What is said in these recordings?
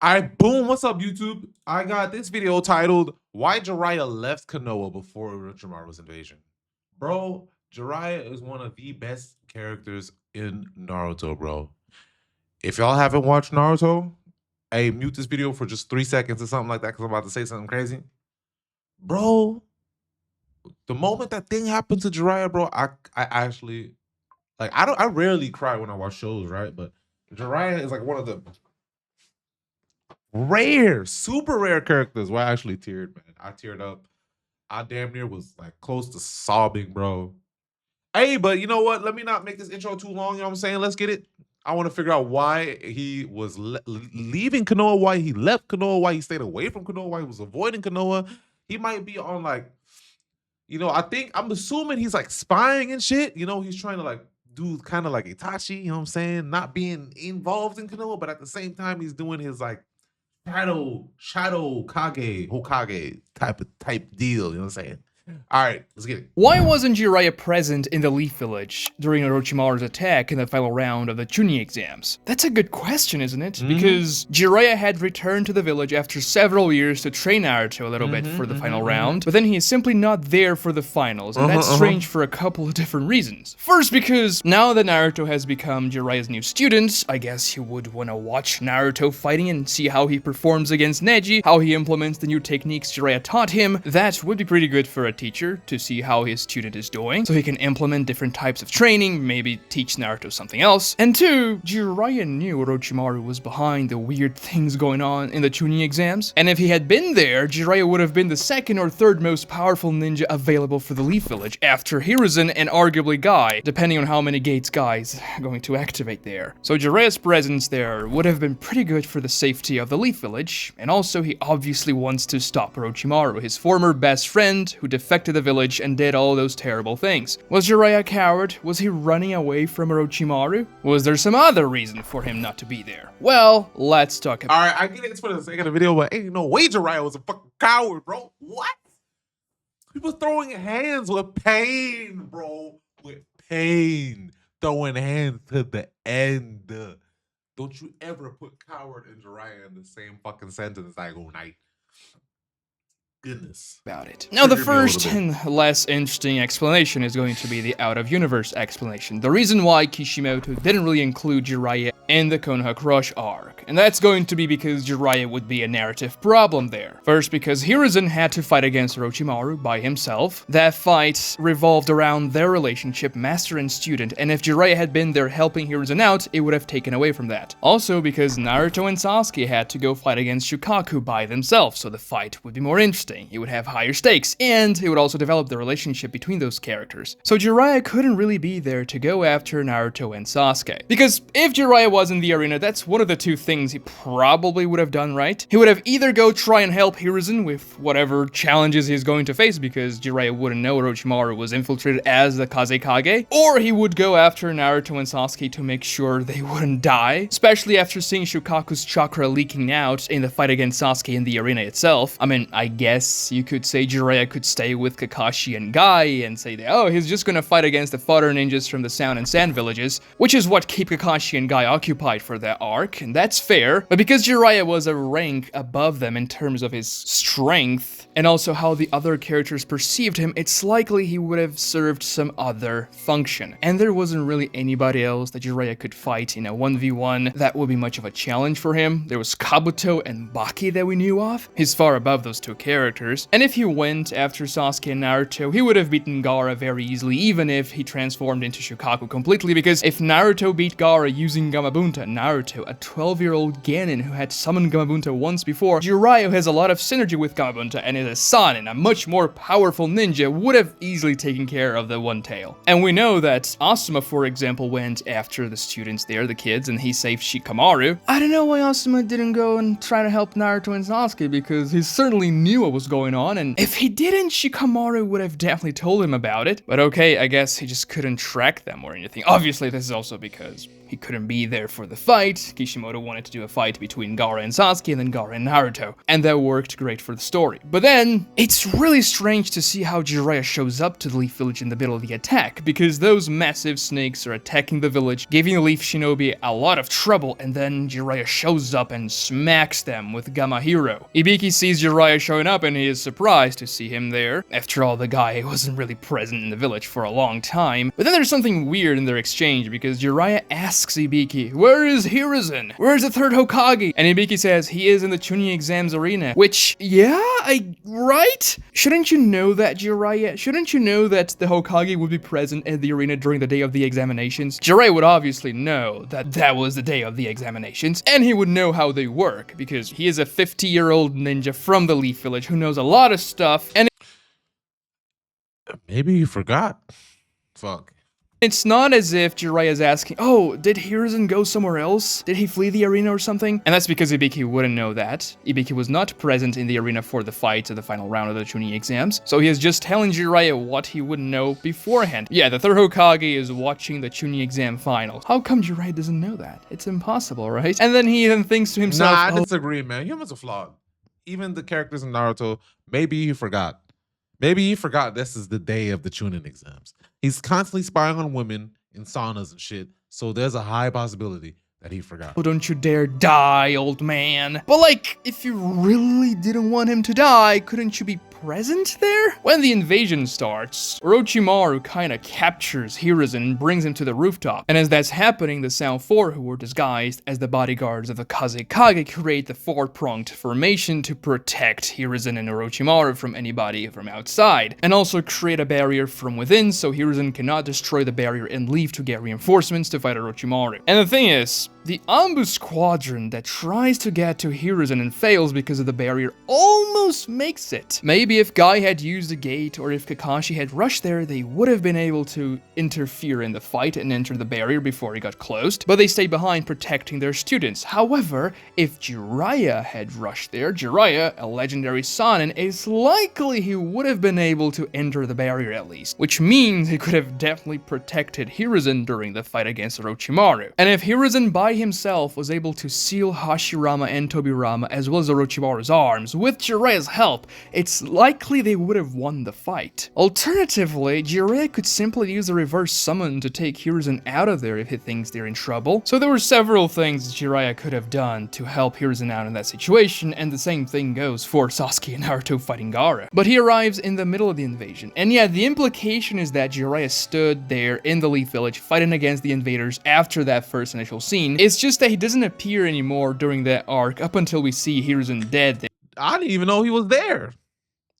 Boom, what's up, YouTube? I got this video titled Why Jiraiya Left Konoha Before Orochimaru's Invasion. Bro, Jiraiya is one of the best characters in Naruto, bro. If y'all haven't watched Naruto, hey, mute this video for just 3 seconds or something like that because I'm about to say something crazy. Bro, the moment that thing happened to Jiraiya, bro, I actually like I rarely cry when I watch shows, right? But Jiraiya is like one of the super rare characters where I actually teared, man. I teared up. I damn near was like close to sobbing, bro. Hey, but you know what? Let me not make this intro too long. You know what I'm saying? Let's get it. I want to figure out why he was leaving Konoha, why he left Konoha, why he stayed away from Konoha, why he was avoiding Konoha. He might be on like, I'm assuming he's like spying and shit. You know, he's trying to like do kind of like Itachi, you know what I'm saying? Not being involved in Konoha, but at the same time, he's doing his like shadow Kage, Hokage type deal, you know what I'm saying? All right, let's get it. Why wasn't Jiraiya present in the Leaf Village during Orochimaru's attack in the final round of the Chunin exams? That's a good question, isn't it? Because Jiraiya had returned to the village after several years to train Naruto a little bit for the final round, but then he is simply not there for the finals, and that's strange for a couple of different reasons. First, because now that Naruto has become Jiraiya's new student, I guess he would want to watch Naruto fighting and see how he performs against Neji, how he implements the new techniques Jiraiya taught him. That would be pretty good for a teacher to see how his student is doing, so he can implement different types of training, maybe teach Naruto something else. And two, Jiraiya knew Orochimaru was behind the weird things going on in the Chunin exams, and if he had been there, Jiraiya would have been the second or third most powerful ninja available for the Leaf Village after Hiruzen and arguably Guy, depending on how many gates Guy is going to activate there. So Jiraiya's presence there would have been pretty good for the safety of the Leaf Village, and also he obviously wants to stop Orochimaru, his former best friend who defected the village and did all those terrible things. Was Jiraiya a coward? Was he running away from Orochimaru? Was there some other reason for him not to be there? Well, let's talk about it. All right, I get it for the sake of the video, but ain't no way Jiraiya was a fucking coward, bro. What? He was throwing hands with pain, bro. With pain. Throwing hands to the end. Don't you ever put coward and Jiraiya in the same fucking sentence like, oh, night. Goodness. About it. Now, the first and less interesting explanation is going to be the out-of-universe explanation. The reason why Kishimoto didn't really include Jiraiya in the Konoha Crush arc. And that's going to be because Jiraiya would be a narrative problem there. First, because Hiruzen had to fight against Orochimaru by himself. That fight revolved around their relationship, master and student, and if Jiraiya had been there helping Hiruzen out, it would have taken away from that. Also, because Naruto and Sasuke had to go fight against Shukaku by themselves, so the fight would be more interesting. It would have higher stakes, and it would also develop the relationship between those characters. So Jiraiya couldn't really be there to go after Naruto and Sasuke. Because if Jiraiya was in the arena, that's one of the two things he probably would have done right. He would have either go try and help Hiruzen with whatever challenges he's going to face, because Jiraiya wouldn't know Orochimaru was infiltrated as the Kazekage, or he would go after Naruto and Sasuke to make sure they wouldn't die, especially after seeing Shukaku's chakra leaking out in the fight against Sasuke in the arena itself. I mean, I guess you could say Jiraiya could stay with Kakashi and Guy and say that, oh, he's just gonna fight against the fodder ninjas from the Sound and Sand villages, which is what keep Kakashi and Guy occupied for that arc, and that's fair. But because Jiraiya was a rank above them in terms of his strength, and also how the other characters perceived him, it's likely he would have served some other function. And there wasn't really anybody else that Jiraiya could fight in a 1v1 that would be much of a challenge for him. There was Kabuto and Baki that we knew of. He's far above those two characters. And if he went after Sasuke and Naruto, he would have beaten Gaara very easily, even if he transformed into Shukaku completely, because if Naruto beat Gaara using Gamabunta, Naruto, a 12-year-old genin who had summoned Gamabunta once before, Jiraiya has a lot of synergy with Gamabunta and is a son and a much more powerful ninja, would have easily taken care of the One Tail. And we know that Asuma, for example, went after the students there, the kids, and he saved Shikamaru. I don't know why Asuma didn't go and try to help Naruto and Sasuke, because he certainly knew what was going on, and if he didn't, Shikamaru would have definitely told him about it. But okay, I guess he just couldn't track them or anything. Obviously, this is also because he couldn't be there for the fight. Kishimoto wanted to do a fight between Gaara and Sasuke and then Gaara and Naruto, and that worked great for the story. But then, it's really strange to see how Jiraiya shows up to the Leaf Village in the middle of the attack, because those massive snakes are attacking the village, giving the Leaf Shinobi a lot of trouble, and then Jiraiya shows up and smacks them with Gamma Hero. Ibiki sees Jiraiya showing up and he is surprised to see him there. After all, the guy wasn't really present in the village for a long time. But then there's something weird in their exchange, because Jiraiya asks Ibiki, "Where is Hiruzen? Where is the third Hokage?" And Ibiki says he is in the Chunin exams arena, which, yeah, right? Shouldn't you know that, Jiraiya? Shouldn't you know that the Hokage would be present at the arena during the day of the examinations? Jiraiya would obviously know that that was the day of the examinations, and he would know how they work, because he is a 50-year-old ninja from the Leaf Village who knows a lot of stuff, and maybe you forgot. Fuck. it's not as if Jiraiya is asking, "Oh, did Hiruzen go somewhere else? Did he flee the arena or something?" And that's because Ibiki wouldn't know that. Ibiki was not present in the arena for the fight of the final round of the Chunin exams, so he is just telling Jiraiya what he would know beforehand. Yeah, the third Hokage is watching the Chunin exam finals. How come Jiraiya doesn't know that? It's impossible, right? And then he even thinks to himself, Nah, I "Oh, disagree, man. Humans are flawed. Even the characters in Naruto, maybe he forgot. Maybe he forgot this is the day of the Chunin exams. He's constantly spying on women in saunas and shit, so there's a high possibility that he forgot. oh, don't you dare die, old man." But like, if you really didn't want him to die, couldn't you be present there? When the invasion starts, Orochimaru kinda captures Hiruzen and brings him to the rooftop. And as that's happening, the Sound Four, who were disguised as the bodyguards of the Kazekage, create the four-pronged formation to protect Hiruzen and Orochimaru from anybody from outside, and also create a barrier from within so Hiruzen cannot destroy the barrier and leave to get reinforcements to fight Orochimaru. And the thing is, the Anbu squadron that tries to get to Hiruzen and fails because of the barrier almost makes it. Maybe if Guy had used the gate or if Kakashi had rushed there, they would have been able to interfere in the fight and enter the barrier before it got closed, but they stayed behind protecting their students. However, if Jiraiya had rushed there, Jiraiya, a legendary Sanin, it's likely he would have been able to enter the barrier at least, which means he could have definitely protected Hiruzen during the fight against Orochimaru. And if Hiruzen by himself was able to seal Hashirama and Tobirama as well as Orochimaru's arms with Jiraiya's help, it's likely they would have won the fight. Alternatively, Jiraiya could simply use a reverse summon to take Hiruzen out of there if he thinks they're in trouble. So there were several things Jiraiya could have done to help Hiruzen out in that situation, and the same thing goes for Sasuke and Naruto fighting Gaara. But he arrives in the middle of the invasion, and yeah, the implication is that Jiraiya stood there in the Leaf Village fighting against the invaders after that first initial scene. It's just that he doesn't appear anymore during that arc up until we see Hiruzen dead. I didn't even know he was there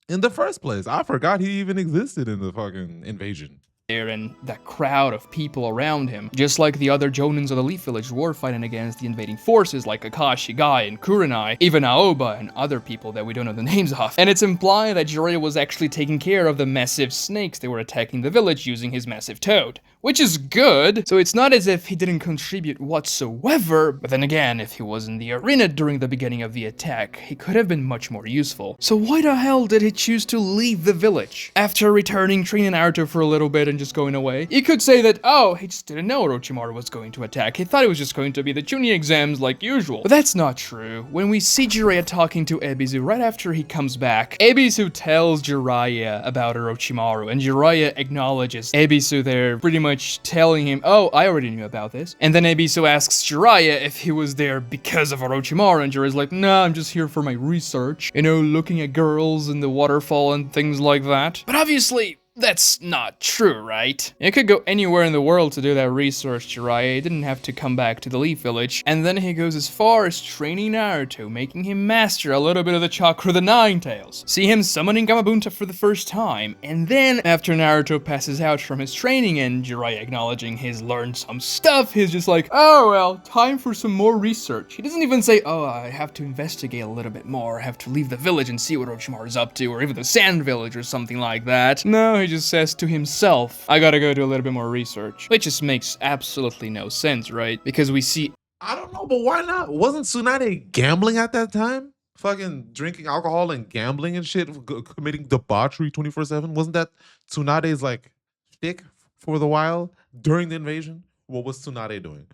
in the first place. I forgot he even existed in the fucking invasion. There and that crowd of people around him, just like the other Jonins of the Leaf Village were fighting against the invading forces like Kakashi, Guy, and Kurenai, even Aoba and other people that we don't know the names of. And it's implied that Jiraiya was actually taking care of the massive snakes that were attacking the village using his massive toad, which is good, so it's not as if he didn't contribute whatsoever, but then again, if he was in the arena during the beginning of the attack, he could have been much more useful. So why the hell did he choose to leave the village? After returning, training Naruto for a little bit and just going away, you could say that, oh, he just didn't know Orochimaru was going to attack. He thought it was just going to be the Chunin exams like usual. But that's not true. When we see Jiraiya talking to Ebisu right after he comes back, Ebisu tells Jiraiya about Orochimaru, and Jiraiya acknowledges Ebisu there, pretty much telling him, oh, I already knew about this. And then Ebisu asks Jiraiya if he was there because of Orochimaru, and Jiraiya's like, nah, I'm just here for my research, you know, looking at girls in the waterfall and things like that. But obviously, that's not true, right? You could go anywhere in the world to do that research, Jiraiya. He didn't have to come back to the Leaf Village. And then he goes as far as training Naruto, making him master a little bit of the chakra of the Nine Tails. See him summoning Gamabunta for the first time. And then, after Naruto passes out from his training and Jiraiya acknowledging he's learned some stuff, he's just like, oh well, time for some more research. He doesn't even say, oh, I have to investigate a little bit more, I have to leave the village and see what Orochimaru's up to, or even the Sand Village or something like that. No, he just says to himself, I gotta go do a little bit more research. Which just makes absolutely no sense, right? Because we see... I don't know, but why not? Wasn't Tsunade gambling at that time? Fucking drinking alcohol and gambling and shit, committing debauchery 24/7? Wasn't that Tsunade's like shtick for the while during the invasion? What was Tsunade doing?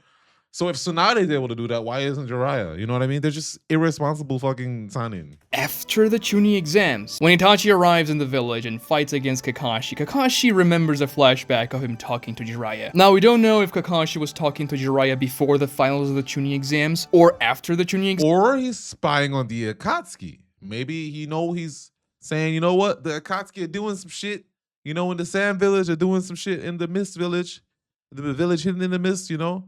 So if Tsunade is able to do that, why isn't Jiraiya? You know what I mean? They're just irresponsible fucking signing. After the Chunin exams, when Itachi arrives in the village and fights against Kakashi, Kakashi remembers a flashback of him talking to Jiraiya. Now, we don't know if Kakashi was talking to Jiraiya before the finals of the Chunin exams or after the Chunin exams. Or he's spying on the Akatsuki. Maybe he's saying, you know what, the Akatsuki are doing some shit. You know, in the Sand Village are doing some shit in the Mist Village. The village hidden in the mist, you know?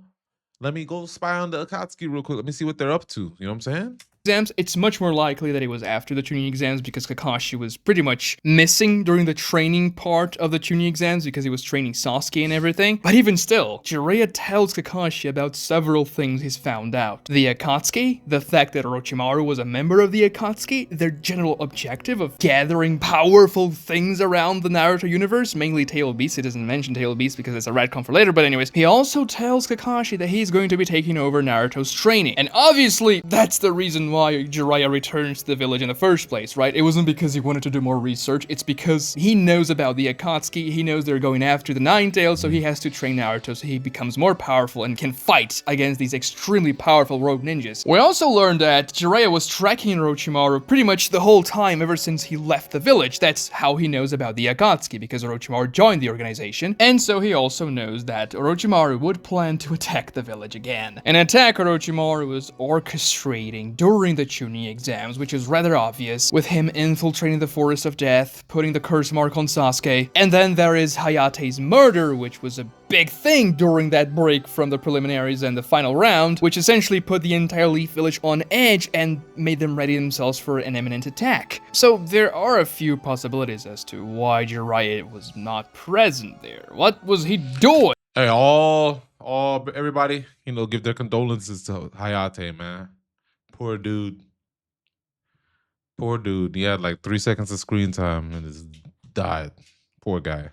Let me go spy on the Akatsuki real quick. Let me see what they're up to. You know what I'm saying? Exams, it's much more likely that it was after the Chunin exams because Kakashi was pretty much missing during the training part of the Chunin exams because he was training Sasuke and everything. But even still, Jiraiya tells Kakashi about several things he's found out. The Akatsuki, the fact that Orochimaru was a member of the Akatsuki, their general objective of gathering powerful things around the Naruto universe, mainly Tail Beast. He doesn't mention Tail Beast because it's a retcon for later, but anyways. He also tells Kakashi that he's going to be taking over Naruto's training. And obviously, that's the reason why Jiraiya returns to the village in the first place, right? It wasn't because he wanted to do more research, it's because he knows about the Akatsuki, he knows they're going after the Nine-Tails, so he has to train Naruto so he becomes more powerful and can fight against these extremely powerful rogue ninjas. We also learned that Jiraiya was tracking Orochimaru pretty much the whole time ever since he left the village. That's how he knows about the Akatsuki, because Orochimaru joined the organization, and so he also knows that Orochimaru would plan to attack the village again. An attack Orochimaru was orchestrating during the Chunin exams, which is rather obvious, with him infiltrating the Forest of Death, putting the curse mark on Sasuke, and then there is Hayate's murder, which was a big thing during that break from the preliminaries and the final round, which essentially put the entire Leaf Village on edge and made them ready themselves for an imminent attack. So there are a few possibilities as to why Jiraiya was not present there. What was he doing? Hey, everybody, you know, give their condolences to Hayate, man. Poor dude. Poor dude. He had like 3 seconds of screen time and just died. Poor guy.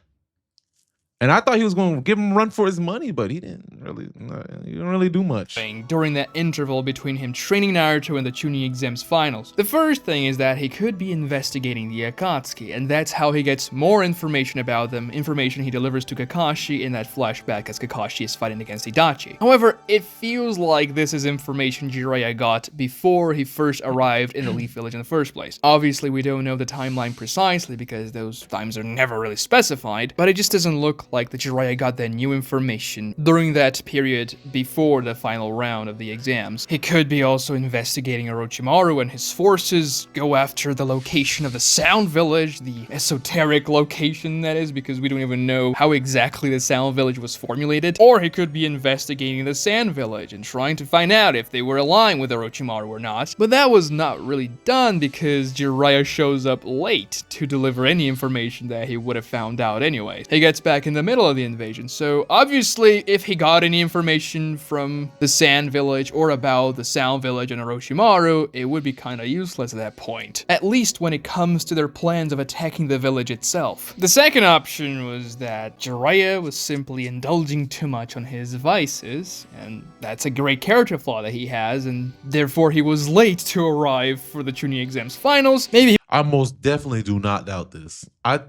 And I thought he was going to give him a run for his money, but he didn't really do much. During that interval between him training Naruto and the Chunin exams finals. The first thing is that he could be investigating the Akatsuki, and that's how he gets more information about them, information he delivers to Kakashi in that flashback as Kakashi is fighting against Itachi. However, it feels like this is information Jiraiya got before he first arrived in the Leaf Village in the first place. Obviously, we don't know the timeline precisely because those times are never really specified, but it just doesn't look like the Jiraiya got that new information during that period before the final round of the exams. He could be also investigating Orochimaru and his forces, go after the location of the Sound Village, the esoteric location that is, because we don't even know how exactly the Sound Village was formulated. Or he could be investigating the Sand Village and trying to find out if they were aligned with Orochimaru or not. But that was not really done because Jiraiya shows up late to deliver any information that he would have found out anyway. He gets back in the middle of the invasion, so obviously if he got any information from the Sand Village or about the Sound Village and Orochimaru, it would be kinda useless at that point. At least when it comes to their plans of attacking the village itself. The second option was that Jiraiya was simply indulging too much on his vices, and that's a great character flaw that he has, and therefore he was late to arrive for the Chunin exams finals. Maybe I most definitely do not doubt this. I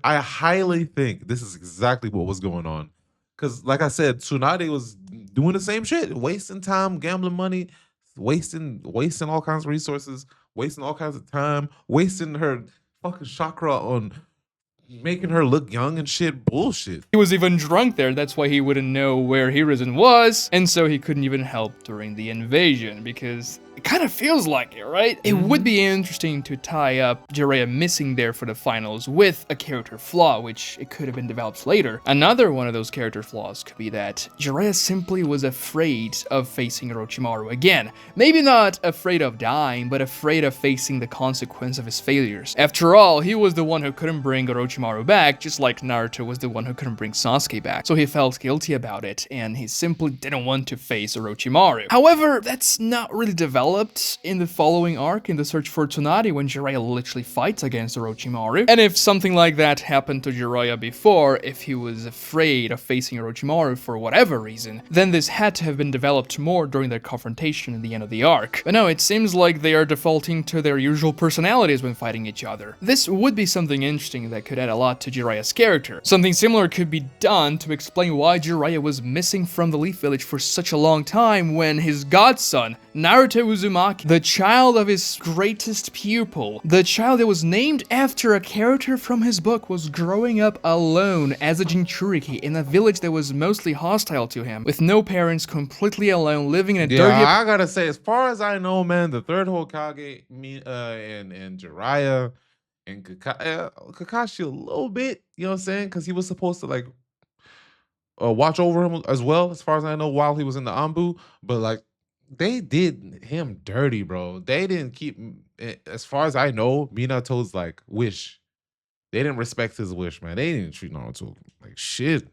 highly think this is exactly what was going on. Because, like I said, Tsunade was doing the same shit, wasting time, gambling money, wasting all kinds of resources, wasting all kinds of time, wasting her fucking chakra on making her look young and shit. Bullshit. he was even drunk there, that's why he wouldn't know where Hiruzen was, and so he couldn't even help during the invasion, because it kind of feels like it, right? It would be interesting to tie up Jiraiya missing there for the finals with a character flaw, which it could have been developed later. Another one of those character flaws could be that Jiraiya simply was afraid of facing Orochimaru again. Maybe not afraid of dying, but afraid of facing the consequence of his failures. After all, he was the one who couldn't bring Orochimaru back, just like Naruto was the one who couldn't bring Sasuke back. So he felt guilty about it, and he simply didn't want to face Orochimaru. However, that's not really developed in the following arc in the search for Tsunade when Jiraiya literally fights against Orochimaru. And if something like that happened to Jiraiya before, if he was afraid of facing Orochimaru for whatever reason, then this had to have been developed more during their confrontation at the end of the arc. But no, it seems like they are defaulting to their usual personalities when fighting each other. This would be something interesting that could add a lot to Jiraya's character. Something similar could be done to explain why Jiraiya was missing from the Leaf Village for such a long time when his godson, Naruto Uzumaki, the child of his greatest pupil, the child that was named after a character from his book, was growing up alone as a Jinchuriki in a village that was mostly hostile to him, with no parents, completely alone, living in a dirty... I gotta say, as far as I know, man, the third Hokage, and Jiraiya and Kakashi a little bit, you know what I'm saying? Because he was supposed to like watch over him as well, as far as I know, while he was in the Anbu. But like, they did him dirty, bro. They didn't keep, as far as I know, Minato's like wish. They didn't respect his wish, man. They didn't treat Naruto like shit.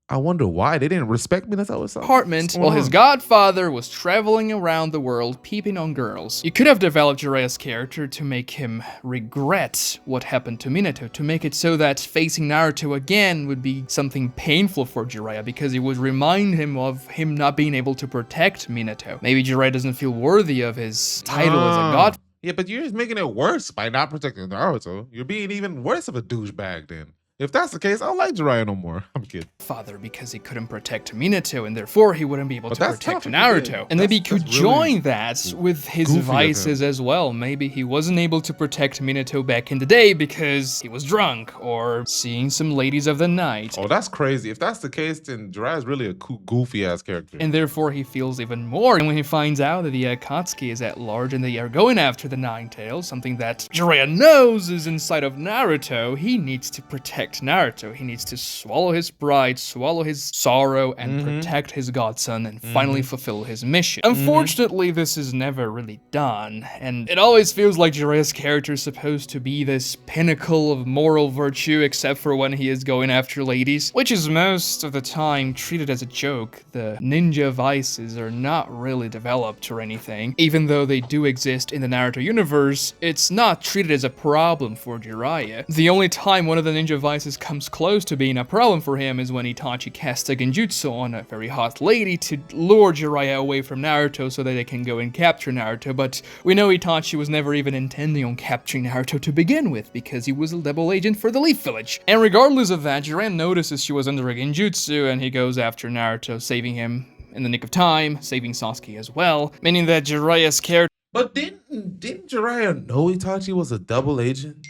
I wonder why they didn't respect Minato. Apartment while his godfather was traveling around the world peeping on girls. You could have developed Jiraya's character to make him regret what happened to Minato, to make it so that facing Naruto again would be something painful for Jiraiya because it would remind him of him not being able to protect Minato. Maybe Jiraiya doesn't feel worthy of his title as a god. Yeah, but you're just making it worse by not protecting Naruto. You're being even worse of a douchebag then. If that's the case, I don't like Jiraiya no more. I'm kidding. Father, because he couldn't protect Minato, and therefore he wouldn't be able to protect Naruto. And maybe he could join that with his vices as well. Maybe he wasn't able to protect Minato back in the day because he was drunk or seeing some ladies of the night. Oh, that's crazy. If that's the case, then Jiraiya's really a goofy ass character. And therefore he feels even more. And when he finds out that the Akatsuki is at large and they are going after the Nine Tails, something that Jiraiya knows is inside of Naruto, he needs to protect Naruto. He needs to swallow his pride, swallow his sorrow, and protect his godson and finally fulfill his mission. Unfortunately, this is never really done, and it always feels like Jiraiya's character is supposed to be this pinnacle of moral virtue, except for when he is going after ladies, which is most of the time treated as a joke. The ninja vices are not really developed or anything. Even though they do exist in the Naruto universe, it's not treated as a problem for Jiraiya. The only time one of the ninja vices comes close to being a problem for him is when Itachi casts a genjutsu on a very hot lady to lure Jiraiya away from Naruto so that they can go and capture Naruto, but we know Itachi was never even intending on capturing Naruto to begin with because he was a double agent for the Leaf Village. And regardless of that, Jiraiya notices she was under a genjutsu and he goes after Naruto, saving him in the nick of time, saving Sasuke as well, meaning that Jiraiya's character... But didn't Jiraiya know Itachi was a double agent?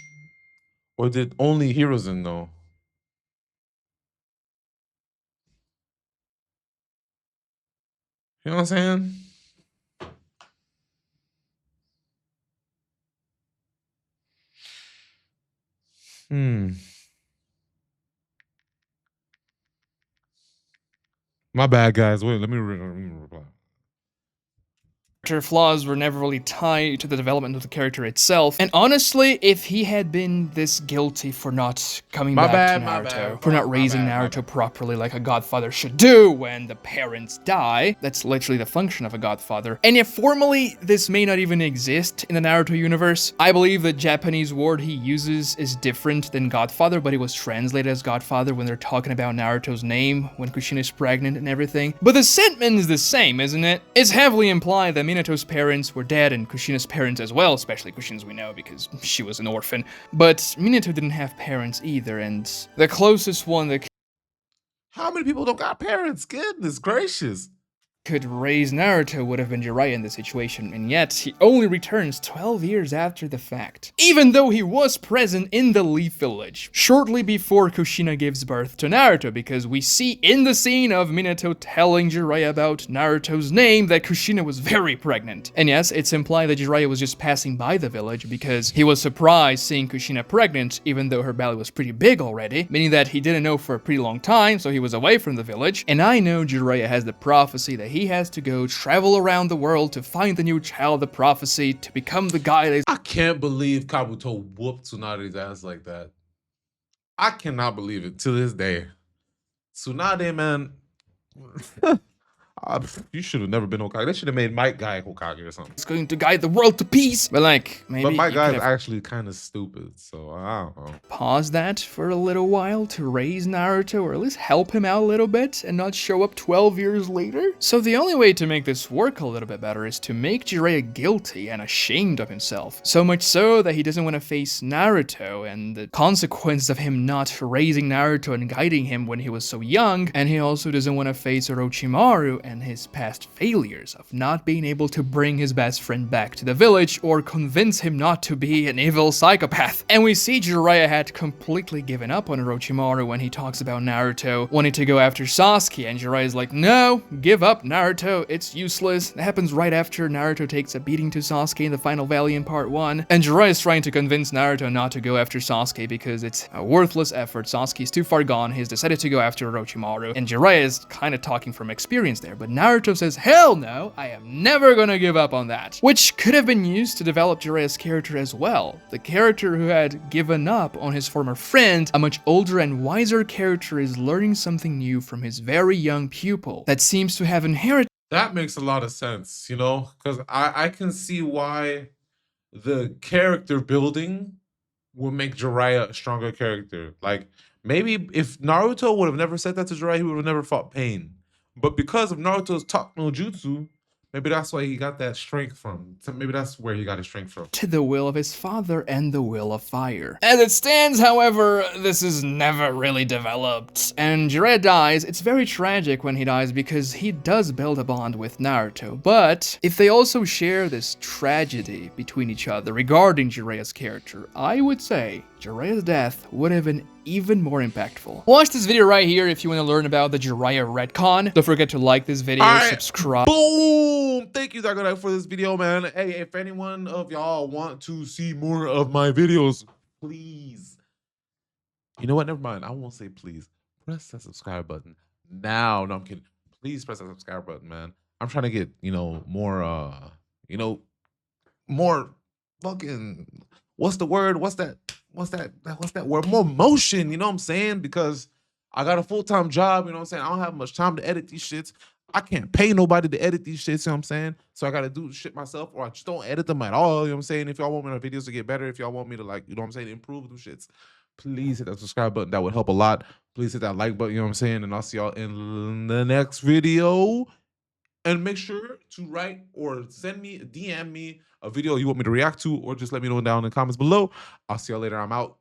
Or did only Hiruzen know? You know what I'm saying? My bad, guys. Wait, let me reply. Flaws were never really tied to the development of the character itself. And honestly, if he had been this guilty for not coming back to Naruto, for not raising Naruto properly like a godfather should do when the parents die, that's literally the function of a godfather. And yet formally, this may not even exist in the Naruto universe. I believe the Japanese word he uses is different than godfather, but it was translated as godfather when they're talking about Naruto's name, when Kushina is pregnant and everything. But the sentiment is the same, isn't it? It's heavily implied that Minato's parents were dead and Kushina's parents as well, especially Kushina's we know because she was an orphan. But Minato didn't have parents either, and the closest one that... How many people don't got parents? Goodness gracious. Could raise Naruto would have been Jiraiya in this situation, and yet he only returns 12 years after the fact. Even though he was present in the Leaf Village, shortly before Kushina gives birth to Naruto, because we see in the scene of Minato telling Jiraiya about Naruto's name that Kushina was very pregnant. And yes, it's implied that Jiraiya was just passing by the village because he was surprised seeing Kushina pregnant, even though her belly was pretty big already, meaning that he didn't know for a pretty long time, so he was away from the village. And I know Jiraiya has the prophecy that he has to go travel around the world to find the new child of the prophecy to become the guy that... I can't believe Kabuto whooped Tsunade's ass like that. I cannot believe it to this day. Tsunade, man. You should have never been Hokage. They should have made Mike Guy Hokage or something. It's going to guide the world to peace. But like, maybe But Mike you Guy could is have actually kind of stupid, so I don't know. pause that for a little while to raise Naruto, or at least help him out a little bit and not show up 12 years later. So the only way to make this work a little bit better is to make Jiraiya guilty and ashamed of himself. So much so that he doesn't want to face Naruto and the consequence of him not raising Naruto and guiding him when he was so young, and he also doesn't want to face Orochimaru and his past failures of not being able to bring his best friend back to the village or convince him not to be an evil psychopath. And we see Jiraiya had completely given up on Orochimaru when he talks about Naruto wanting to go after Sasuke, and Jiraiya's like, no, give up Naruto, it's useless. It happens right after Naruto takes a beating to Sasuke in the final valley in part 1, and Jiraiya's trying to convince Naruto not to go after Sasuke because it's a worthless effort. Sasuke's too far gone, he's decided to go after Orochimaru, and Jiraiya is kind of talking from experience there, but Naruto says, hell no, I am never gonna give up on that. Which could have been used to develop Jiraiya's character as well. The character who had given up on his former friend, a much older and wiser character, is learning something new from his very young pupil that seems to have inherited. That makes a lot of sense, you know, because I can see why the character building would make Jiraiya a stronger character. Like, maybe if Naruto would have never said that to Jiraiya, he would have never fought pain. But because of Naruto's talk no jutsu, maybe that's why he got that strength from. So maybe that's where he got his strength from. To the will of his father and the will of fire. As it stands, however, this is never really developed. And Jiraiya dies. It's very tragic when he dies because he does build a bond with Naruto. But if they also share this tragedy between each other regarding Jiraiya's character, I would say Jiraiya's death would have been even more impactful. Watch this video right here if you want to learn about the Jiraiya retcon. Don't forget to like this video, subscribe. Boom! Thank you, Dr. for this video, man. Hey, if anyone of y'all want to see more of my videos, please. You know what? Never mind. I won't say please. Press that subscribe button now. No, I'm kidding. Please press that subscribe button, man. I'm trying to get, more, more fucking, what's the word? What's that word? More motion, you know what I'm saying? Because I got a full-time job, you know what I'm saying? I don't have much time to edit these shits. I can't pay nobody to edit these shits, you know what I'm saying? So I gotta do shit myself, or I just don't edit them at all, you know what I'm saying? If y'all want my videos to get better, if y'all want me to, like, you know what I'm saying, improve them shits, please hit that subscribe button. That would help a lot. Please hit that like button, you know what I'm saying? And I'll see y'all in the next video. And make sure to write or send me, DM me a video you want me to react to, or just let me know down in the comments below. I'll see y'all later. I'm out.